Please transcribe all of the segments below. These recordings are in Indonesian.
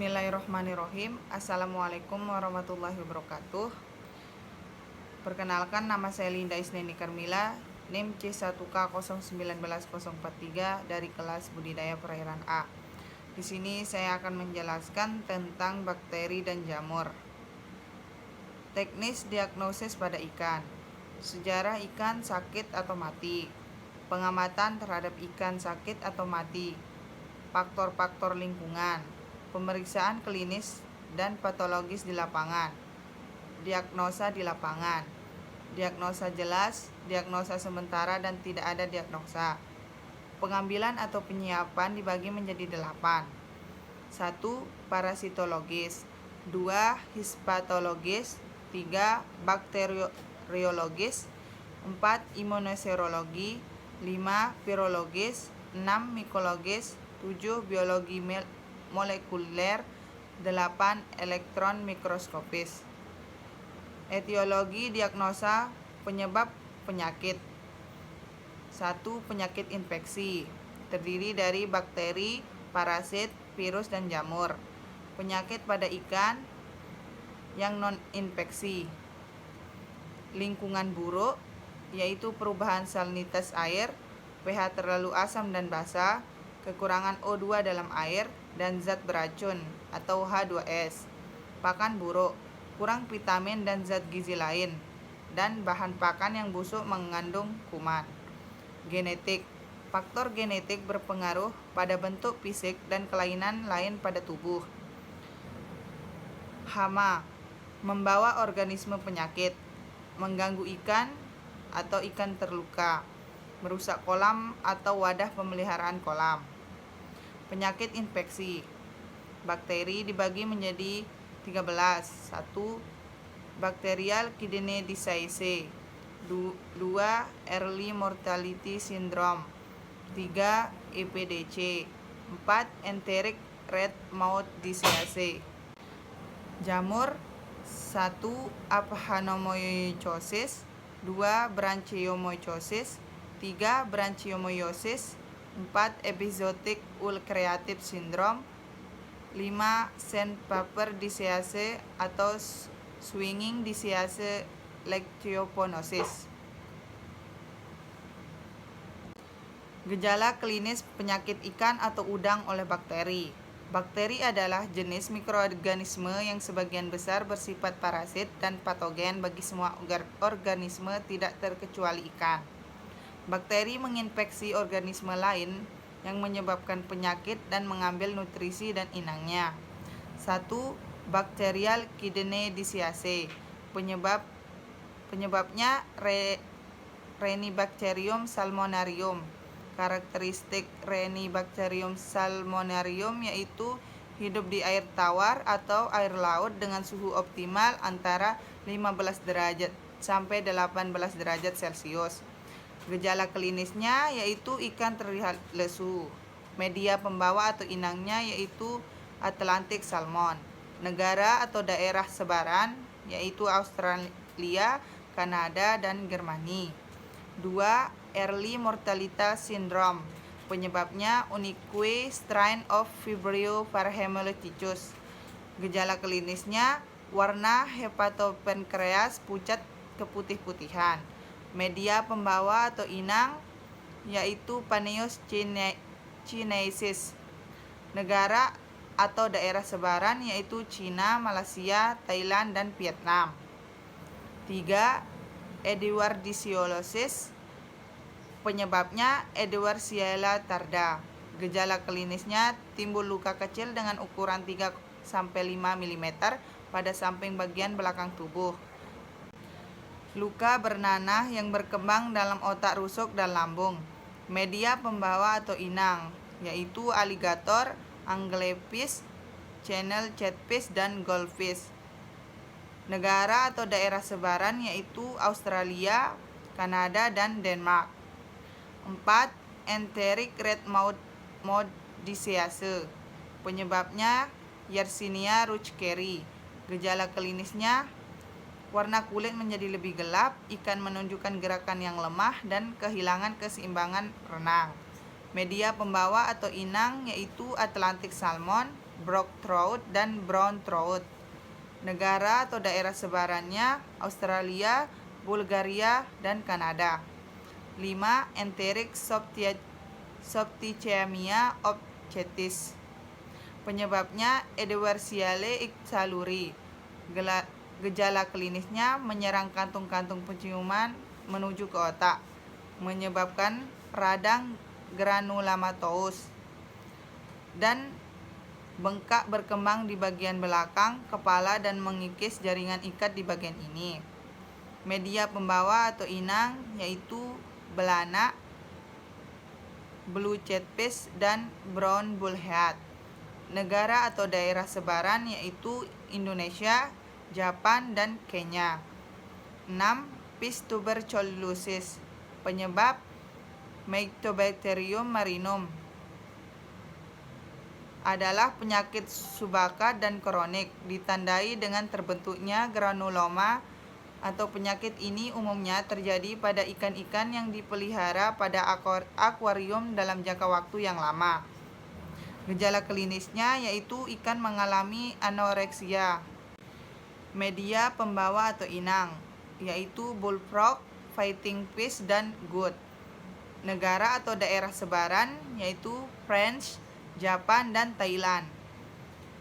Bismillahirrahmanirrahim. Assalamualaikum warahmatullahi wabarakatuh. Perkenalkan, nama saya Linda Isneni Karmila, NIM C1K091043 dari kelas budidaya perairan A. Di sini saya akan menjelaskan tentang bakteri dan jamur. Teknis diagnosis pada ikan. Sejarah ikan sakit atau mati. Pengamatan terhadap ikan sakit atau mati. Faktor-faktor lingkungan. Pemeriksaan klinis dan patologis di lapangan. Diagnosa di lapangan. Diagnosa jelas, diagnosa sementara, dan tidak ada diagnosa. Pengambilan atau penyiapan dibagi menjadi 8. 1. Parasitologis. 2. Hispatologis. 3. Bakteriologis. 4. Imunoserologi. 5. Virologis. 6. Mikologis. 7. Biologi molekuler. 8. Elektron mikroskopis. Etiologi diagnosa penyebab penyakit. 1. Penyakit infeksi terdiri dari bakteri, parasit, virus, dan jamur. Penyakit pada ikan yang non-infeksi. Lingkungan buruk yaitu perubahan salinitas air, pH terlalu asam dan basa, kekurangan O2 dalam air, dan zat beracun atau H2S. Pakan buruk, kurang vitamin dan zat gizi lain, dan bahan pakan yang busuk mengandung kuman. Genetik. Faktor genetik berpengaruh pada bentuk fisik dan kelainan lain pada tubuh. Hama, membawa organisme penyakit, mengganggu ikan atau ikan terluka, merusak kolam atau wadah pemeliharaan kolam. Penyakit infeksi. Bakteri dibagi menjadi 13. 1. Bacterial kidney disease. 2. Early mortality syndrome. 3. EPDC. 4. Enteric red mouth disease. Jamur. 1. Aphanomoicosis. 2. Branchiomycosis. 3. Branchiomyosis. 4. Epizootic ulcerative syndrome. 5. Sandpaper disease atau swinging disease lectioponosis. Gejala klinis penyakit ikan atau udang oleh bakteri. Bakteri adalah jenis mikroorganisme yang sebagian besar bersifat parasit dan patogen bagi semua organisme, tidak terkecuali ikan. Bakteri menginfeksi organisme lain yang menyebabkan penyakit dan mengambil nutrisi dan inangnya. 1. Bacterial kidney disease. Penyebabnya Rhenibacterium salmonarium. Karakteristik Rhenibacterium salmonarium yaitu hidup di air tawar atau air laut dengan suhu optimal antara 15 derajat sampai 18 derajat Celcius. Gejala klinisnya yaitu ikan terlihat lesu. Media pembawa atau inangnya yaitu Atlantic salmon. Negara atau daerah sebaran yaitu Australia, Kanada, dan Germani. 2. Early mortality syndrome. Penyebabnya Unique strain of Vibrio parahemolithicus. Gejala klinisnya warna hepatopankreas pucat keputih-putihan. Media pembawa atau inang yaitu Paneus chinensis. Negara atau daerah sebaran yaitu Cina, Malaysia, Thailand, dan Vietnam. 3. Edwardsiolosis. Penyebabnya Edwardsiella tarda. Gejala klinisnya timbul luka kecil dengan ukuran 3-5 mm pada samping bagian belakang tubuh. Luka bernanah yang berkembang dalam otak rusuk dan lambung. Media pembawa atau inang yaitu aligator, anglerfish, channel catfish, dan goldfish. Negara atau daerah sebaran yaitu Australia, Kanada, dan Denmark. 4. Enteric red mouth disease. Penyebabnya Yersinia rutschkeri. Gejala klinisnya warna kulit menjadi lebih gelap, ikan menunjukkan gerakan yang lemah, dan kehilangan keseimbangan renang. Media pembawa atau inang yaitu Atlantic salmon. brook trout, dan brown trout. Negara atau daerah sebarannya Australia, Bulgaria, dan Kanada. 5. Enteric Septicemia obstetricis. Penyebabnya Edwardiale Ixaluri. Gejala klinisnya menyerang kantung-kantung penciuman menuju ke otak, menyebabkan radang granulomatosis dan bengkak berkembang di bagian belakang kepala dan mengikis jaringan ikat di bagian ini. Media pembawa atau inang yaitu belanak, blue chatfish, dan brown bullhead. Negara atau daerah sebaran yaitu Indonesia, Jepang, dan Kenya. 6. Fish tuberculosis. Penyebab Mycobacterium marinum adalah penyakit subaka dan kronik, ditandai dengan terbentuknya granuloma atau penyakit ini umumnya terjadi pada ikan-ikan yang dipelihara pada akuarium dalam jangka waktu yang lama. Gejala klinisnya yaitu ikan mengalami anoreksia. Media pembawa atau inang yaitu bullfrog, fighting fish, dan goat. Negara atau daerah sebaran yaitu France, Jepang, dan Thailand.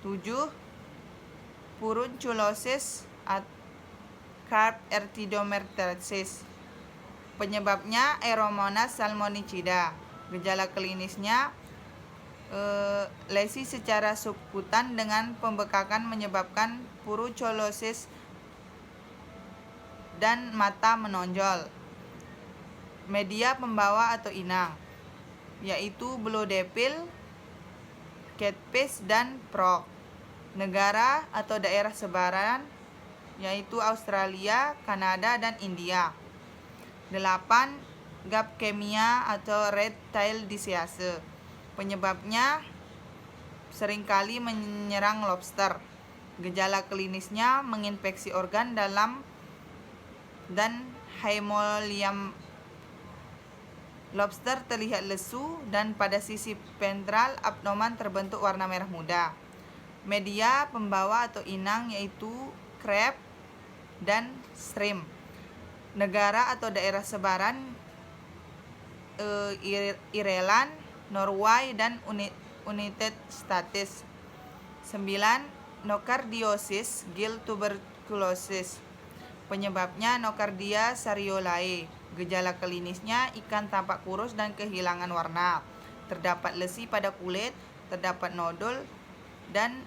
7. Furunculosis Carp Artidomertensis. Penyebabnya Aeromonas salmonicida. Gejala klinisnya lesi secara subkutan dengan pembekakan menyebabkan furunculosis dan mata menonjol. Media pembawa atau inang yaitu blue devil, catfish, dan frog. Negara atau daerah sebaran yaitu Australia, Kanada, dan India. 8. Gapkemia atau red tail disease. Penyebabnya seringkali menyerang lobster. Gejala klinisnya menginfeksi organ dalam dan hemolymph. Lobster terlihat lesu dan pada sisi ventral abdomen terbentuk warna merah muda. Media pembawa atau inang yaitu crab dan shrimp. Negara atau daerah sebaran Ireland, Norway, dan United States. 9. Nocardiosis gill tuberculosis. Penyebabnya Nocardia sariolae. Gejala klinisnya ikan tampak kurus dan kehilangan warna. Terdapat lesi pada kulit, terdapat nodul, dan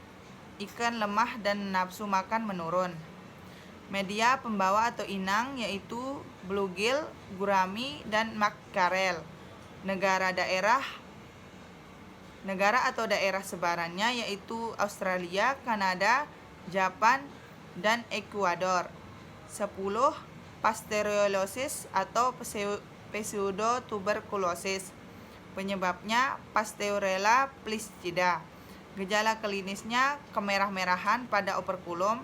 ikan lemah dan nafsu makan menurun. Media pembawa atau inang yaitu bluegill, gurami, dan mackerel. Negara atau daerah sebarannya yaitu Australia, Kanada, Jepang, dan Ekuador. 10. Pasteurellosis atau pseudotuberkulosis. Penyebabnya Pasteurella pliscida. Gejala klinisnya kemerah-merahan pada operkulum,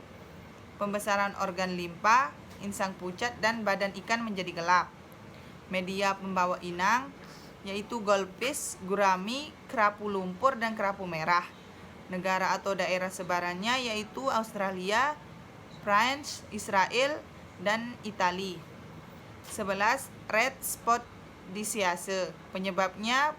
pembesaran organ limpa, insang pucat, dan badan ikan menjadi gelap. Media pembawa inang yaitu goldfish, gurami, kerapu lumpur, dan kerapu merah. Negara atau daerah sebarannya yaitu Australia, France, Israel, dan Italia. 11. Red spot disease. Penyebabnya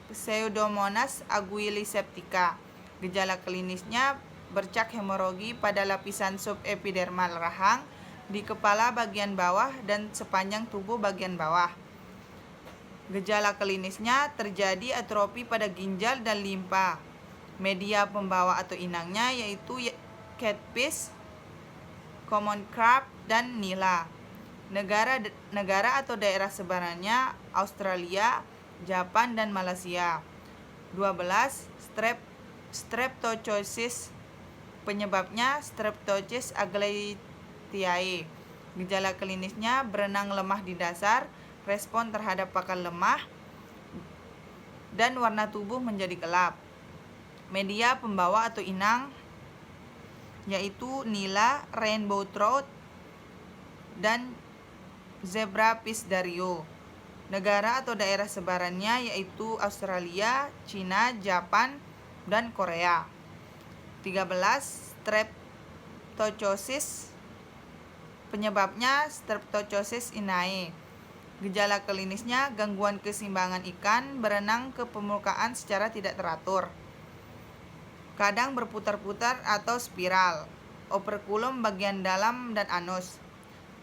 Pseudomonas aguiliseptica. Gejala klinisnya bercak hemorogi pada lapisan subepidermal rahang, di kepala bagian bawah, dan sepanjang tubuh bagian bawah. Gejala klinisnya terjadi atrofi pada ginjal dan limpa. Media pembawa atau inangnya yaitu catfish, common crab, dan nila. Negara atau daerah sebarannya Australia, Jepang, dan Malaysia. 12. Streptococcus. Penyebabnya Streptococcus agletiae. Gejala klinisnya berenang lemah di dasar, respon terhadap pakan lemah, dan warna tubuh menjadi gelap. Media pembawa atau inang yaitu nila, rainbow trout, dan zebra pisdario. Negara atau daerah sebarannya yaitu Australia, China, Jepang, dan Korea. 13. Streptococcus. Penyebabnya Streptococcus inae. Gejala klinisnya gangguan keseimbangan ikan berenang ke permukaan secara tidak teratur, kadang berputar-putar atau spiral. Operkulum bagian dalam dan anus.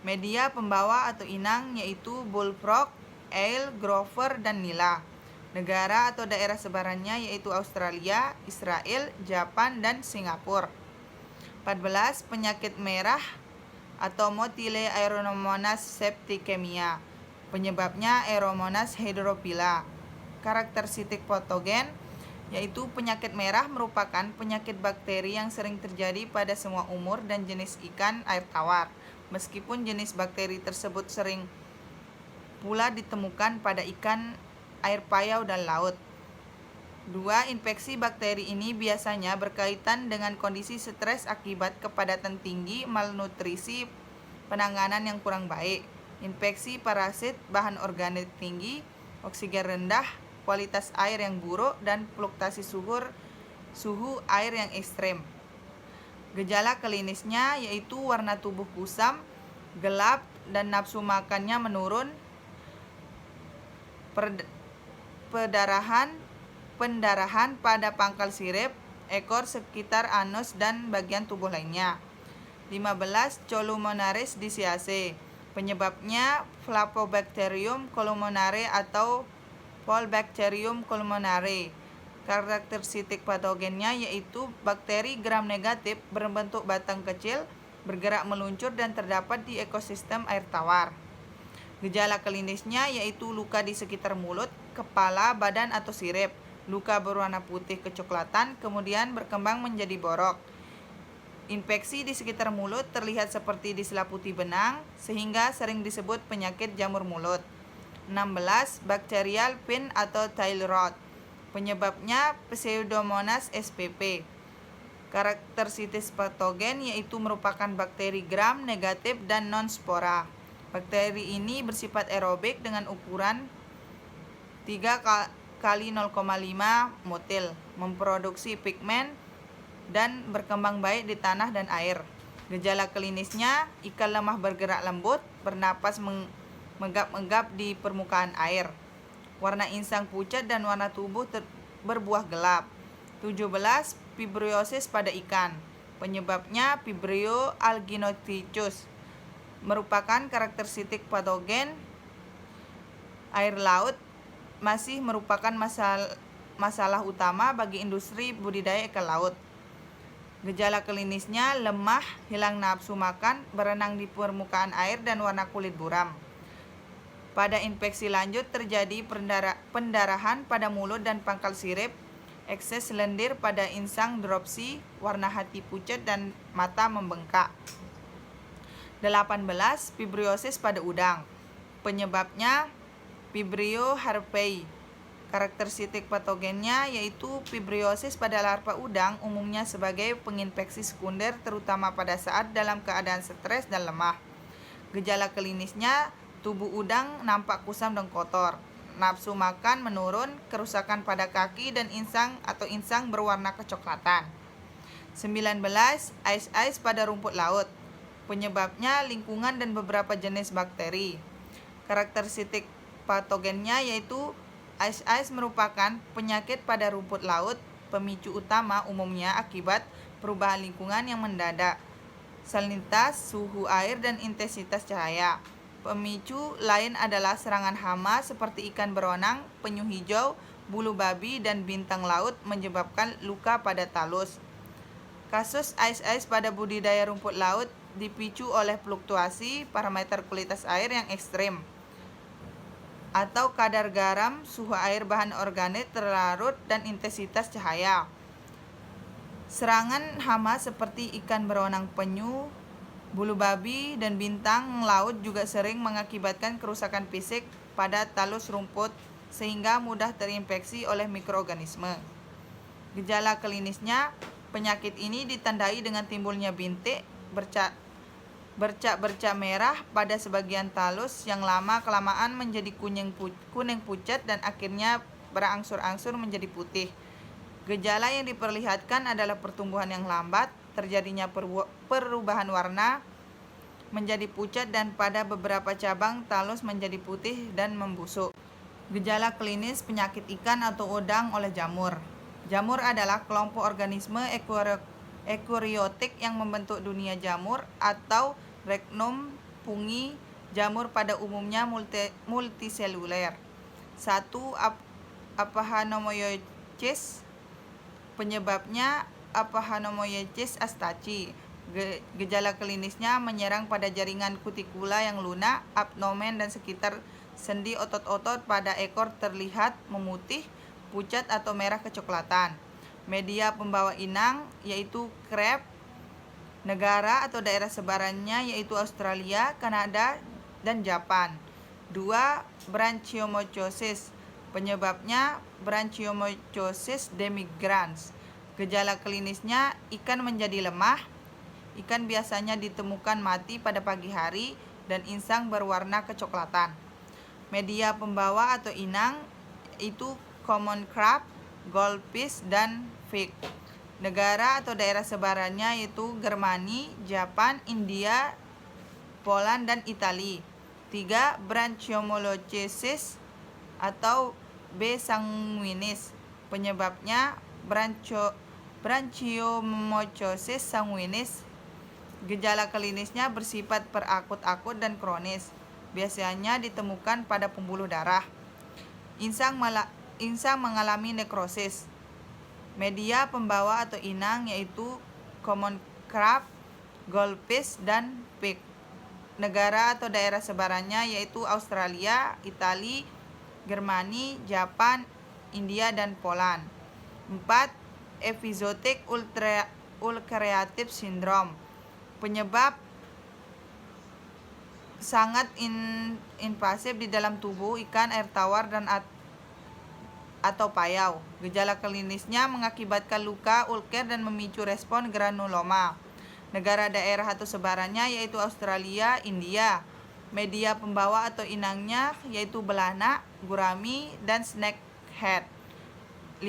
Media pembawa atau inang yaitu bullfrog, eel, grover, dan nila. Negara atau daerah sebarannya yaitu Australia, Israel, Jepang, dan Singapura. 14. Penyakit merah atau motile Aeromonas septicemia. Penyebabnya Aeromonas hydrophila. Karakteristik patogen yaitu penyakit merah merupakan penyakit bakteri yang sering terjadi pada semua umur dan jenis ikan air tawar, meskipun jenis bakteri tersebut sering pula ditemukan pada ikan air payau dan laut. 2. Infeksi bakteri ini biasanya berkaitan dengan kondisi stres akibat kepadatan tinggi, malnutrisi, penanganan yang kurang baik, infeksi parasit, bahan organik tinggi, oksigen rendah, kualitas air yang buruk, dan fluktuasi suhu air yang ekstrem. Gejala klinisnya yaitu warna tubuh kusam, gelap, dan nafsu makannya menurun, pendarahan pada pangkal sirip, ekor, sekitar anus, dan bagian tubuh lainnya. 15. Columonaris disease. Penyebabnya Flavobacterium columnare atau Fowlbacterium columnare. Karakteristik patogennya yaitu bakteri gram negatif berbentuk batang kecil, bergerak meluncur, dan terdapat di ekosistem air tawar. Gejala klinisnya yaitu luka di sekitar mulut, kepala, badan, atau sirip. Luka berwarna putih kecoklatan, kemudian berkembang menjadi borok. Infeksi di sekitar mulut terlihat seperti diselaputi benang, sehingga sering disebut penyakit jamur mulut. 16. Bacterial fin atau tail rot. Penyebabnya Pseudomonas spp. Karakteristik patogen yaitu merupakan bakteri gram negatif dan non-spora. Bakteri ini bersifat aerobik dengan ukuran 3 kali 0,5 motil, memproduksi pigmen, dan berkembang baik di tanah dan air. Gejala klinisnya ikan lemah bergerak lembut, bernapas menggap-menggap di permukaan air. Warna insang pucat dan warna tubuh berbuah gelap. 17. Fibriosis pada ikan. Penyebabnya Vibrio alginotrichus. Merupakan karakteristik patogen air laut, masih merupakan masalah utama bagi industri budidaya ikan laut. Gejala klinisnya lemah, hilang nafsu makan, berenang di permukaan air, dan warna kulit buram. Pada infeksi lanjut terjadi pendarahan pada mulut dan pangkal sirip, ekses lendir pada insang dropsy, warna hati pucat, dan mata membengkak. 18. Fibriosis pada udang. Penyebabnya Vibrio harpei. Karakteristik patogennya yaitu fibriosis pada larva udang, umumnya sebagai penginfeksi sekunder, terutama pada saat dalam keadaan stres dan lemah. Gejala klinisnya tubuh udang nampak kusam dan kotor, nafsu makan menurun, kerusakan pada kaki, dan insang berwarna kecoklatan. 19. Ice pada rumput laut. Penyebabnya lingkungan dan beberapa jenis bakteri. Karakteristik patogennya yaitu ice merupakan penyakit pada rumput laut, pemicu utama umumnya akibat perubahan lingkungan yang mendadak, salinitas, suhu air, dan intensitas cahaya. Pemicu lain adalah serangan hama seperti ikan beronang, penyu hijau, bulu babi, dan bintang laut menyebabkan luka pada talus. Kasus ice pada budidaya rumput laut dipicu oleh fluktuasi parameter kualitas air yang ekstrem, atau kadar garam, suhu air, bahan organik terlarut, dan intensitas cahaya. Serangan hama seperti ikan beronang, penyu, bulu babi, dan bintang laut juga sering mengakibatkan kerusakan fisik pada talus rumput sehingga mudah terinfeksi oleh mikroorganisme. Gejala klinisnya, penyakit ini ditandai dengan timbulnya bintik, bercak-bercak merah pada sebagian talus yang lama-kelamaan menjadi kuning pucat dan akhirnya berangsur-angsur menjadi putih. Gejala yang diperlihatkan adalah pertumbuhan yang lambat, terjadinya perubahan warna menjadi pucat dan pada beberapa cabang talus menjadi putih dan membusuk. Gejala klinis penyakit ikan atau udang oleh jamur. Jamur adalah kelompok organisme eukariotik yang membentuk dunia jamur atau reknum fungi. Jamur pada umumnya multiseluler. 1. Aphanomoyoides. Penyebabnya Aphanomoyoides astaci. Gejala klinisnya menyerang pada jaringan kutikula yang lunak, abdomen dan sekitar sendi. Otot-otot pada ekor terlihat memutih, pucat atau merah kecoklatan. Media pembawa inang yaitu krab. Negara atau daerah sebarannya yaitu Australia, Kanada, dan Jepang. 2. Branchiomycosis. Penyebabnya Branchiomycosis demigrans. Gejala klinisnya ikan menjadi lemah. Ikan biasanya ditemukan mati pada pagi hari dan insang berwarna kecoklatan. Media pembawa atau inang itu common crab, goldfish, dan pike. Negara atau daerah sebarannya yaitu Germani, Jepang, India, Poland, dan Italia. 3. Branchiomycosis atau B. sanguinis. Penyebabnya Branchiomycosis sanguinis. Gejala klinisnya bersifat perakut-akut dan kronis. Biasanya ditemukan pada pembuluh darah. Insang mengalami nekrosis. Media pembawa atau inang yaitu common crab, goldfish, dan pike. Negara atau daerah sebarannya yaitu Australia, Italia, Germani, Jepang, India, dan Poland. 4. Epizootic ulcerative syndrome. Penyebab sangat invasif di dalam tubuh ikan, air tawar, dan atau payau. Gejala klinisnya mengakibatkan luka, ulcer, dan memicu respon granuloma. Negara, daerah, atau sebarannya yaitu Australia, India. Media pembawa atau inangnya yaitu belanak, gurami, dan snakehead. 5.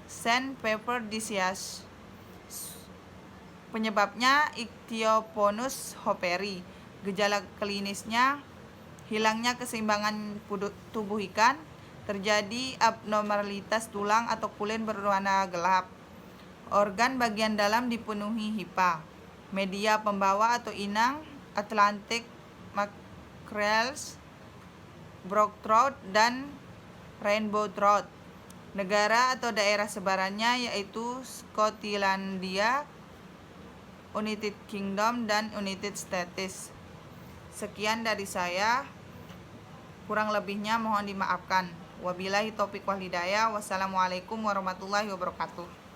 Sandpaper disease. Penyebabnya Ichthyophonus hooperi. Gejala klinisnya hilangnya keseimbangan tubuh ikan, terjadi abnormalitas tulang atau kulit berwarna gelap. Organ bagian dalam dipenuhi hipa. Media pembawa atau inang Atlantic mackerels, brook trout, dan rainbow trout. Negara atau daerah sebarannya yaitu Skotlandia, United Kingdom, dan United States. Sekian dari saya, kurang lebihnya mohon dimaafkan. Wabillahi taufiq wal hidayah. Wassalamualaikum warahmatullahi wabarakatuh.